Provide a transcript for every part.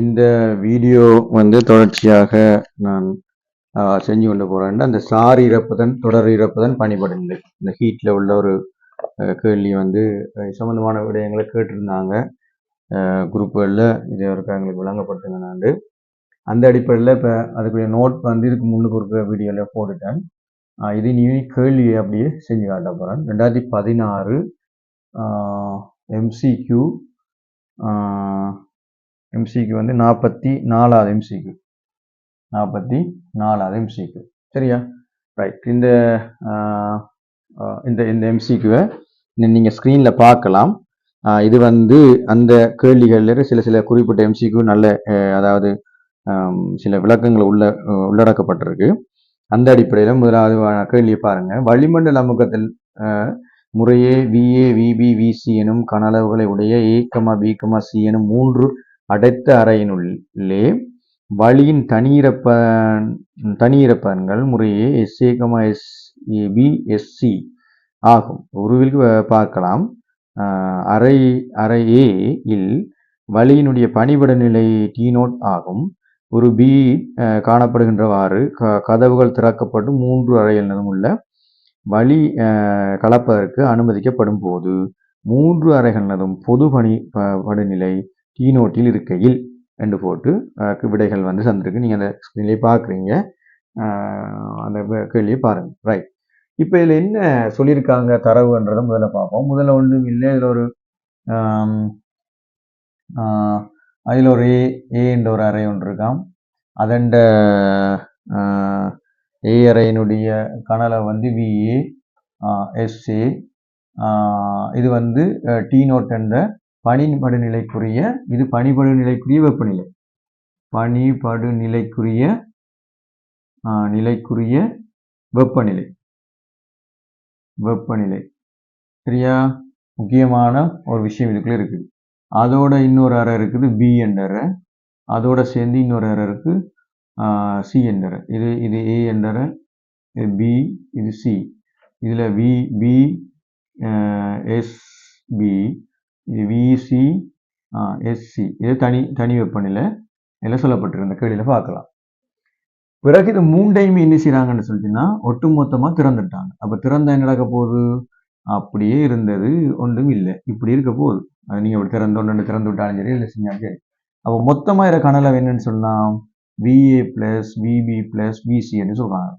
இந்த வீடியோ தொடர்ச்சியாக நான் செஞ்சு கொண்டு போகிறேன். அந்த சார் இறப்புதன் தொடர் இறப்புதன் பணிபடவில்லை. இந்த ஹீட்டில் உள்ள ஒரு கேள்வி சம்மந்தமான விடயங்களை கேட்டிருந்தாங்க குரூப்புகளில். இதை ஒருக்கா எங்களுக்கு விளங்கப்படுத்துங்க. நான் அந்த அடிப்படையில் இப்போ அதுக்குரிய நோட் இதுக்கு முன்னுக்கு ஒரு வீடியோவில் போட்டுட்டேன். இது நீ கேள்வியை அப்படியே செஞ்சு காட்ட போகிறேன். 2016 எம்சிக்யூ எம்சிக்கு 44வது எம்சிக்கு சரியா? ரைட். இந்த இந்த எம்சிக்குவை நீங்கள் ஸ்க்ரீனில் பார்க்கலாம். இது அந்த கேள்விகளில் சில குறிப்பிட்ட எம்சிக்கு நல்ல அதாவது சில விளக்கங்கள் உள்ளடக்கப்பட்டிருக்கு. அந்த அடிப்படையில் முதலாவது கேள்வியை பாருங்க. வளிமண்டல அமுக்கத்தில் முறையே VA VB VC எனும் கனளவுகளை உடைய A, B, C எனும் 3 அடைத்த அறையினுள்ளே வளியின் தனியிரப்பன்கள் முறையே SA, SAB, SC ஆகும். உருவில் பார்க்கலாம். அறை A இல் வளியினுடைய பணிபட நிலை T0 ஆகும். ஒரு B காணப்படுகின்றவாறு கதவுகள் திறக்கப்பட்டு 3 அறைகளிலும் உள்ள வளி கலப்பதற்கு அனுமதிக்கப்படும் போது 3 அறைகளினதும் பொது படுநிலை T0 இருக்கையில் என்று போட்டு விடைகள் தந்திருக்கு. நீங்கள் அந்த ஸ்க்ரீன்லேயே பார்க்குறீங்க. அந்த கேள்வியை பாருங்க. ரைட். இப்போ இதில் என்ன சொல்லியிருக்காங்க தரவுன்றதை முதல்ல பார்ப்போம். முதல்ல ஒன்றும் இல்லை. அதில் ஒரு ஏ என்ற ஒரு அறை ஒன்று இருக்காம். அதண்ட ஏ அறையினுடைய கனலை VA SA. இது T0 என்ற பனிபடுநிலைக்குரிய வெப்பநிலை. பனிபடுநிலைக்குரிய வெப்பநிலை சரியா? முக்கியமான ஒரு விஷயம் இதுக்குள்ள இருக்குது. அதோட இன்னொரு அறை இருக்குது B என்ற அறை. அதோட சேர்ந்து இன்னொரு அறை இருக்கு C என்ற அறை. இது A என்ற அறை, இது B, இது C. இதுல VB SB, இது VC SC. இது தனி வெப்பநிலை எல்லாம் சொல்லப்பட்டிருக்கு. இந்த கேள்வியில பார்க்கலாம். பிறகு இது 3டையுமே என்ன செய்யறாங்கன்னு சொல்லிட்டுன்னா ஒட்டுமொத்தமா திறந்துட்டாங்க. அப்ப திறந்தா என்ன நடக்க போகுது? அப்படியே இருந்தது ஒன்றும் இல்லை, இப்படி இருக்க போகுது. அது நீங்க அப்படி திறந்து விட்டாலும் சரி, இல்லை செஞ்சாலும் சரி. அப்போ மொத்தமா இதை கனலவு என்னன்னு சொல்லலாம்? VA + VB + VC என்று சொல்றாங்க.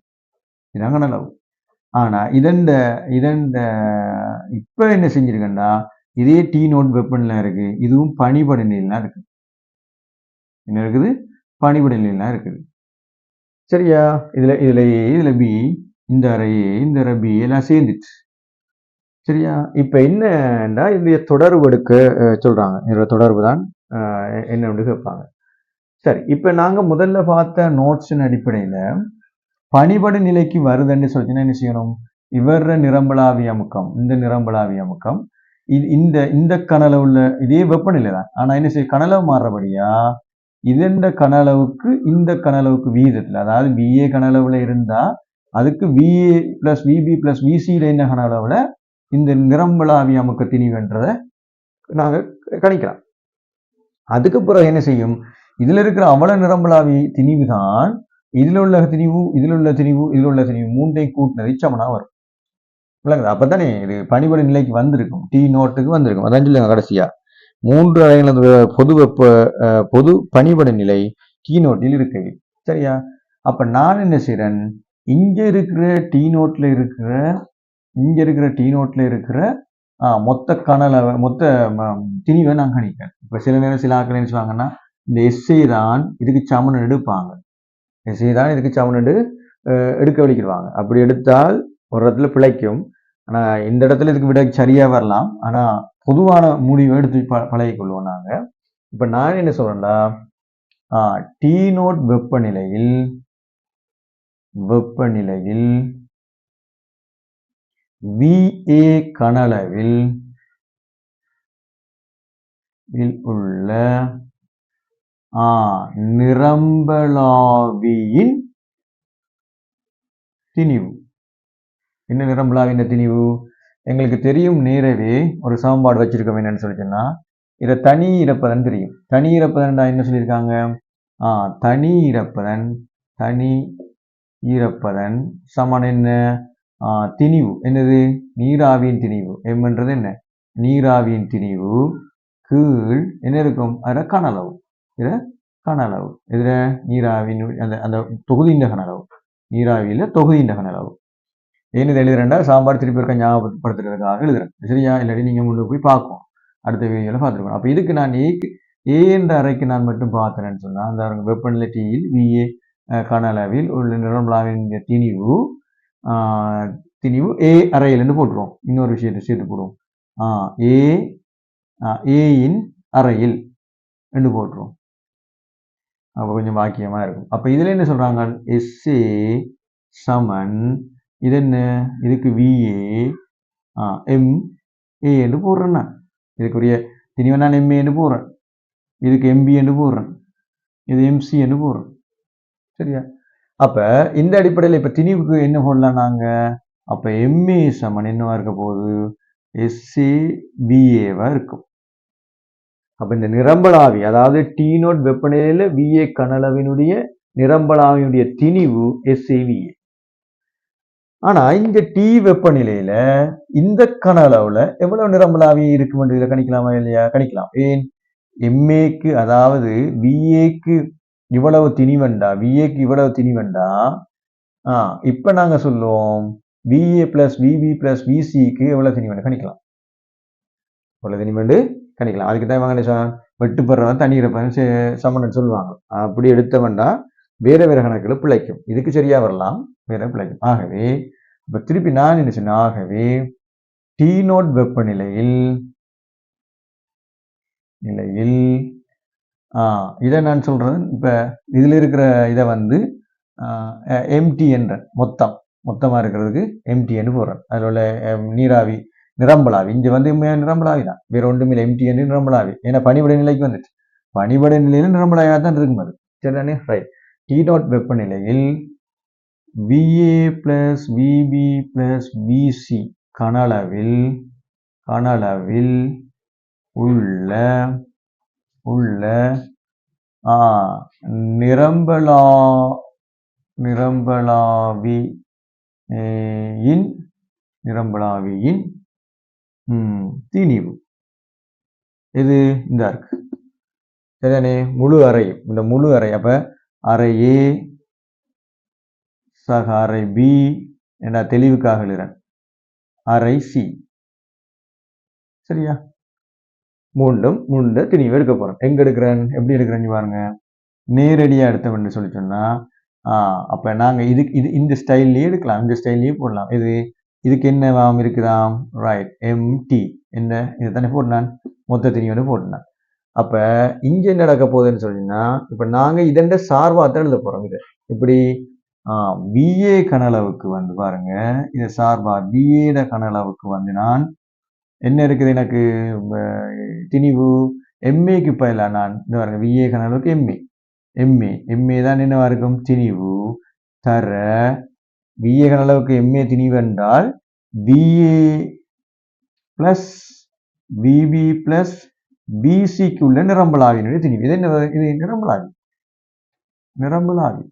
இதான் கனலவு. ஆனா இதண்ட இப்ப என்ன செஞ்சிருக்கேன்டா, இதே T0 வெப்பநிலை இருக்கு. இதுவும் பனிபடுநிலைலாம் இருக்கு. என்ன இருக்குது? பனிபடுநிலைலாம் இருக்குது. சரியா? இதுல B, இந்த அறை B எல்லாம் சேர்ந்துச்சு. சரியா? இப்ப என்னன்னா இந்த தொடர்பு எடுக்க சொல்றாங்க. இந்த தொடர்பு தான் என்ன கேட்பாங்க. சரி, இப்ப நாங்க முதல்ல பார்த்த நோட்ஸின் அடிப்படையில பனிபடு நிலைக்கு வருதுன்னு சொல்லிச்சுன்னா என்ன செய்யணும்? இவர நிரம்பலாவி அமுக்கம், இந்த நிரம்பலாவி அமுக்கம் இந்த கனல உள்ள இதே வெப்பநிலை தான். ஆனா என்ன செய்ய, கனலவு மாறுறபடியா இந்த கனலவுக்கு வீதத்துல, அதாவது VA கனலவுல இருந்தா அதுக்கு VA + VB + VC என்ன கனலவுல இந்த நிரம்பலாவி அமுக்க திணிவுன்றதை நாங்க கணிக்கலாம். அதுக்கு பிறகு என்ன செய்யும்? இதுல இருக்கிற அவல நிரம்பலாவி திணிவு தான் இதுல உள்ள திணிவு 3ஐயும் கூட்டினது சமனா வரும். விளங்குது? அப்பதானே இது பனிபடு நிலைக்கு வந்திருக்கும், T0க்கு வந்திருக்கும். அதான் சொல்லுங்க கடைசியா 3 அறைகளது பொது பனிபடு நிலை T0 இருக்கு. சரியா? அப்ப நான் என்ன செய்றேன், இங்க இருக்கிற T0 இருக்கிற மொத்த திணிவை நான் கணிப்பேன். இப்ப சில நேரம் சில ஆட்கள் என்ன சொல்லுவாங்கன்னா, இந்த SI தான் இதுக்கு சமன் எடுப்பாங்க. SI தான் இதுக்கு சமன் எடுக்க வலிக்கிடுவாங்க. அப்படி எடுத்தால் ஒரு இடத்துல பிழைக்கும். ஆனா இந்த இடத்துல இதுக்கு விட சரியா வரலாம். ஆனா பொதுவான முடிவை எடுத்து பழகிக் கொள்வோம் நாங்க. இப்ப நான் என்ன சொல்றேன்டா, T0 வெப்பநிலையில் VA கனளவில் உள்ள நிரம்பலாவியின் திணிவு. என்ன நிரம்பலாவின் திணிவு? எங்களுக்கு தெரியும், நேரவே ஒரு சமன்பாடு வச்சிருக்கோம். என்னன்னு சொல்லிச்சுன்னா இதை தனி ஈரப்பதன் தெரியும். தனி ஈரப்பதன் என்ன சொல்லியிருக்காங்க? தனி ஈரப்பதன் சமன் என்ன? திணிவு. என்னது? நீராவியின் திணிவு. எம்ன்றது என்ன? நீராவியின் திணிவு கீழ் என்ன இருக்கும்? அதில் கனளவு. இதில் கனளவு. இதில் நீராவியின் அந்த தொகுதியின் கனளவு. நீராவியில் தொகுதியின் கனளவு. ஏன்னு எழுதுறேன்டா சாம்பார் திருப்பி இருக்க ஞாபகப்படுத்துறதுக்காக எழுதுறேன். சரியா? இல்லாட்டி நீங்கள் முன்னே போய் பார்ப்போம். அடுத்த வீடியோவில் பார்த்துருக்கோம். அப்போ இதுக்கு நான் ஏ என்ற அறைக்கு நான் மட்டும் பார்த்தேன்னு சொன்னால் அந்த வெப்பநிலை Tயில் VA கனளவில் உள்ள நிரம்பலாவின் திணிவு ஏ அறையில்னு போட்டுருவோம். இன்னொரு விஷயத்தை சேர்த்து போடுவோம். ஏயின் அறையில் என்று போட்டுருவோம். அப்போ கொஞ்சம் வாக்கியமா இருக்கும். அப்போ இதுல என்ன சொல்றாங்க? SA சமன் இது என்ன? இதுக்கு VA MA என்று போடுறேன். நான் இதுக்குரிய திணிவை நான் MA என்று போடுறேன். இதுக்கு MB என்று போடுறேன். இது MC என்று போடுறேன். சரியா? அப்ப இந்த அடிப்படையில் இப்ப திணிவுக்கு என்ன போடலாம் நாங்க? அப்ப MA சமன் என்னவா இருக்க போகுது? SAVA இருக்கும். அப்ப இந்த நிரம்பலாவி, அதாவது T0 வெப்பநிலையில VA கனளவினுடைய நிரம்பலாவினுடைய திணிவு SAVA. ஆனா இங்க T வெப்பநிலையில இந்த கனளவுல எவ்வளவு நிரம்பலாவி இருக்கும் என்று இதில் கணிக்கலாமா இல்லையா? கணிக்கலாம். ஏன்? MAக்கு, அதாவது VAக்கு இவ்வளவு திணிவண்டா, VAக்கு இவ்வளவு திணிவண்டா, இப்ப நாங்க சொல்லுவோம் VA பிளஸ் VB பிளஸ் VCக்கு எவ்வளவு திணிவண்டு கணிக்கலாம். எவ்வளவு திணிவண்டு கணிக்கலாம். அதுக்கு தான் இவங்க வெட்டுப்படுறவன் தண்ணி இருப்பவன் சமன் சொல்லுவாங்க. அப்படி எடுத்தவன்டா வேற வேற கணக்குல பிழைக்கும். இதுக்கு சரியா வரலாம், வேற பிழைக்கும். ஆகவே இப்ப திருப்பி நான் என்ன சொன்னேன்? ஆகவே T0 வெப்பநிலையில் இதை நான் சொல்றது இப்ப இதுல இருக்கிற இதை வந்து எம்டி என்ற மொத்தமா இருக்கிறதுக்கு எம்டி என்று போடுறேன். அதில் உள்ள நீராவி நிரம்பலாவி இங்க வந்து நிரம்பலாவி தான், வேற ஒன்றும் இல்லை. எம்டி என்று நிரம்பலாவி. ஏன்னா பனிபடை நிலைக்கு வந்துச்சு. பனிபடை நிலையில நிரம்பலாவியா தான் இருக்கும் அது. சரிதானே? ரைட். T0 வெப்பநிலையில் VA plus VB plus VC கனளவில் உள்ள நிரம்பலாவியின் திணிவு இது இந்த இருக்கு. சரிதானே? முழு அறை, இந்த முழு அறை. அப்ப அறை A சக அறை B என்ற தெளிவுக்காக எழுதுறேன். அறை C. சரியா? மூன்று திணிவு எடுக்க போறேன். எங்க எடுக்கிறேன்? எப்படி எடுக்கிறேன்னு பாருங்க. நேரடியா எடுத்தவன்னு சொல்லி சொன்னா அப்ப நாங்க இந்த ஸ்டைல்லயே எடுக்கலாம், இந்த ஸ்டைல்லயே போடலாம். இதுக்கு என்ன இருக்குதாம்? ரைட், MT என்ன இதுதானே போட்டேன், மொத்த திணிவு போட்டேன். அப்ப இங்க என்ன நடக்க போகுதுன்னு சொன்னீங்கன்னா, இப்ப நாங்க இதண்ட சார்பாத்தான் எழுத போறோம். இது இப்படி VA கனளவுக்கு வந்து பாருங்க, இதை சார்பா VA கனளவுக்கு வந்து நான் என்ன இருக்குது எனக்கு திணிவு MAக்கு பதிலா நான் இந்த பாருங்க VA கனளவுக்கு MA தான் என்னவா இருக்கும்? திணிவு தர VA கனளவுக்கு MA திணிவு என்றால் VA பிளஸ் VB பிளஸ் BCக்கு உள்ள நிரம்பலாவினுடைய திணிவு. இது என்ன? இது நிரம்பலாவி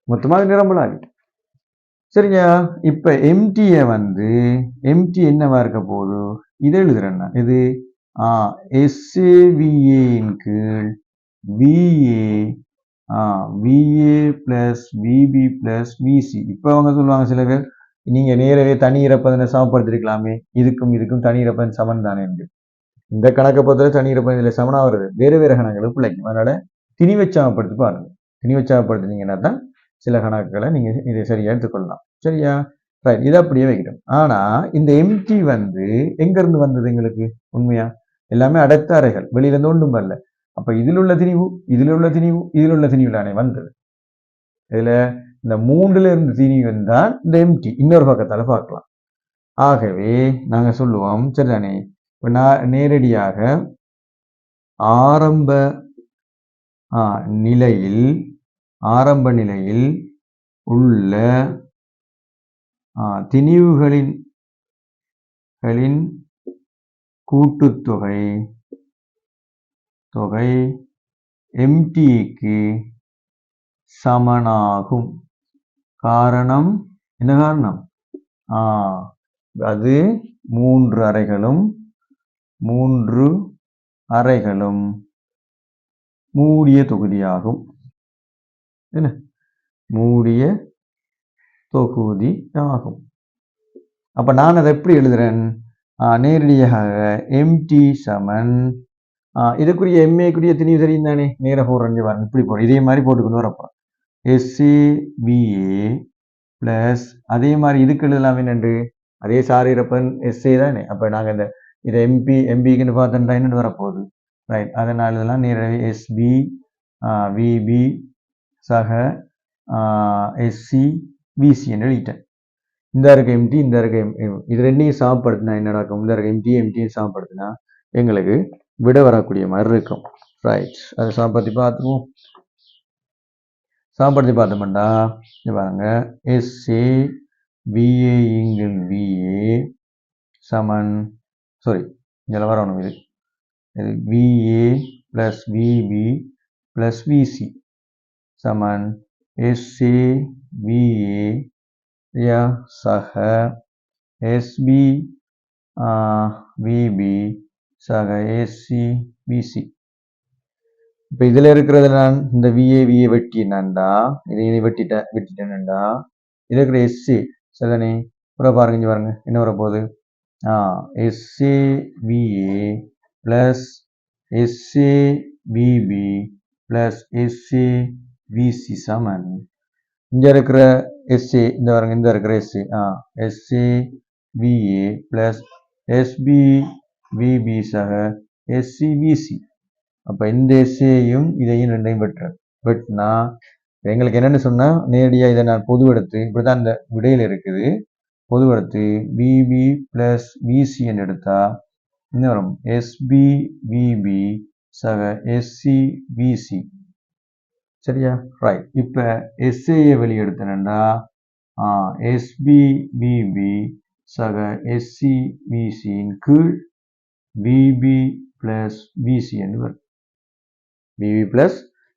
மொத்தமாக நிரம்பலாவி. சரியா? இப்ப எம்டியை வந்து எம்டி என்னவா இருக்க போகுது? இதை எழுதுறேன். இது SAVAயின் கீழ் VA plus VB plus VC. இப்ப அவங்க சொல்லுவாங்க சில பேர், நீங்க நேரவே தனி இறப்பதனை சமப்படுத்திருக்கலாமே, இதுக்கும் தனி இறப்பதன் சமன் தானே என்று. இந்த கணக்கை பொறுத்தவரை தனி இறப்பதன் இதுல சமனா வருது, வேறு கணக்குகளுக்கு பிழைக்கும். அதனால திணிவை சமப்படுத்தி பாருங்க. திணிவை சமப்படுத்தினீங்கன்னா தான் சில கணக்குகளை நீங்க இதை சரியா எடுத்துக்கொள்ளலாம். சரியா? ரைட். இதை அப்படியே வைக்கிறோம். ஆனா இந்த எம்டி வந்து எங்க இருந்து வந்தது எங்களுக்கு? உண்மையா எல்லாமே அடைத்த அறைகள், வெளியில இருந்து ஒன்றும் வரல. அப்ப இதில் உள்ள திணிவு தானே வந்தது. இதுல இந்த மூன்றுல இருந்து திணிவு தான் இந்த எம்டி இன்னொரு பக்கத்தால பார்க்கலாம். ஆகவே நாங்க சொல்லுவோம், சரிதானே? இப்ப நான் நேரடியாக ஆரம்ப நிலையில் உள்ள திணிவுகளின் கூட்டுத்தொகை தொகை எம்டிக்கு சமனாகும். காரணம் என்ன காரணம்? அது மூன்று அறைகளும் மூடிய தொகுதியாகும். என்ன? மூடிய தொகுதி ஆகும். அப்ப நான் அதை எப்படி எழுதுறேன்? நேரடியாக எம்டி சமன் இதுக்குரிய எம்ஏக்குரிய திணிவு தெரியும் தானே, நேர போடுறேன் பாருங்க, இப்படி போடுறேன், இதே மாதிரி போட்டுக்கொண்டு வரப்போ SABA பிளஸ் அதே மாதிரி இதுக்கு எழுதலாம் என்னண்டு, அதே சாரிரப்பன் SA தானே. அப்போ நாங்கள் இந்த இதை எம்பிக்குன்னு பார்த்தோம்னா என்னென்னு வரப்போகுது, ரைட். அதனால் இதெல்லாம் நேரடி SB VB சக SC VC என்று எழுதிட்டேன். இந்த இருக்க எம்டி இந்த இருக்க இது ரெண்டையும் சமப்படுத்தினா என்ன நடக்கும்? இந்த இருக்க எம்டியும் சமப்படுத்தினா எங்களுக்கு விட வரக்கூடிய மாதிரி இருக்கும், ரைட். அதை சமப்படுத்தி பார்த்துருவோம். சமப்படுத்தி பார்த்தோம்னா பாருங்க, SA VA ஈங்கிள் VA சமன் இதில் வரணும், இது VA plus VB plus VC சமன் SA VA சக SB VB சக SC VC. இப்போ இதில் இருக்கிறது நான் இந்த VA வெட்டினேன்டா, இதை வெட்டிட்டேன்டா, இதில் இருக்கிற SC சரிதானே. அப்புறம் பாருங்க, இங்கே பாருங்க என்ன வரப்போகுது, SA VA plus SA VB plus SA VC சமன் இங்கே இருக்கிற SA இந்த பாருங்க, இந்த இருக்கிற SA VA plus SB VB சக SC VC. அப்போ இந்த எஸ்ஏயும் இதையும் ரெண்டையும் வெட்டினா எங்களுக்கு என்னென்னு சொன்னால், நேரடியாக இதை நான் பொது எடுத்து இப்படி தான் இந்த விடையில் இருக்குது, பொது எடுத்து VB ப்ளஸ் VC என்று எடுத்தால் என்ன வரும்? SB VB சக SC VC. சரியா, ரைட். இப்போ எஸ்ஏயை வெளியெடுத்தேன்டா SB VB சக SC VCயின் கீழ் VB ப்ளஸ் VC என்று வரும், VB ப்ளஸ்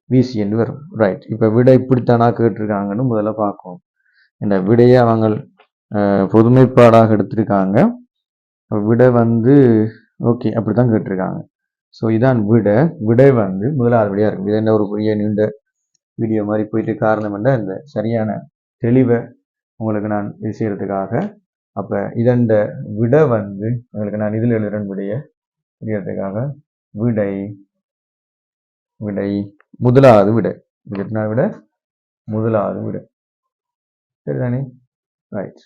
VC என்று வரும், ரைட். இப்போ விடை இப்படித்தானா கேட்டிருக்காங்கன்னு முதல்ல பார்க்கணும். இந்த விடையை அவங்க பொதுமைப்பாடாக எடுத்திருக்காங்க. விடை ஓகே அப்படித்தான் கேட்டிருக்காங்க. ஸோ இதான் விடை முதலாவது விடையாக இருக்கும். இது என்ன ஒரு பெரிய நீண்ட வீடியோ மாதிரி போயிட்டு காரணம் என்ன, இந்த சரியான தெளிவை உங்களுக்கு நான் இது செய்யறதுக்காக. அப்போ இதண்ட விடை உங்களுக்கு நான் இதில் எழுதுறேன் விடையை தெரியறதுக்காக. விடை முதலாவது விடை, முதலாவது விடை சரிதானே, ரைட்.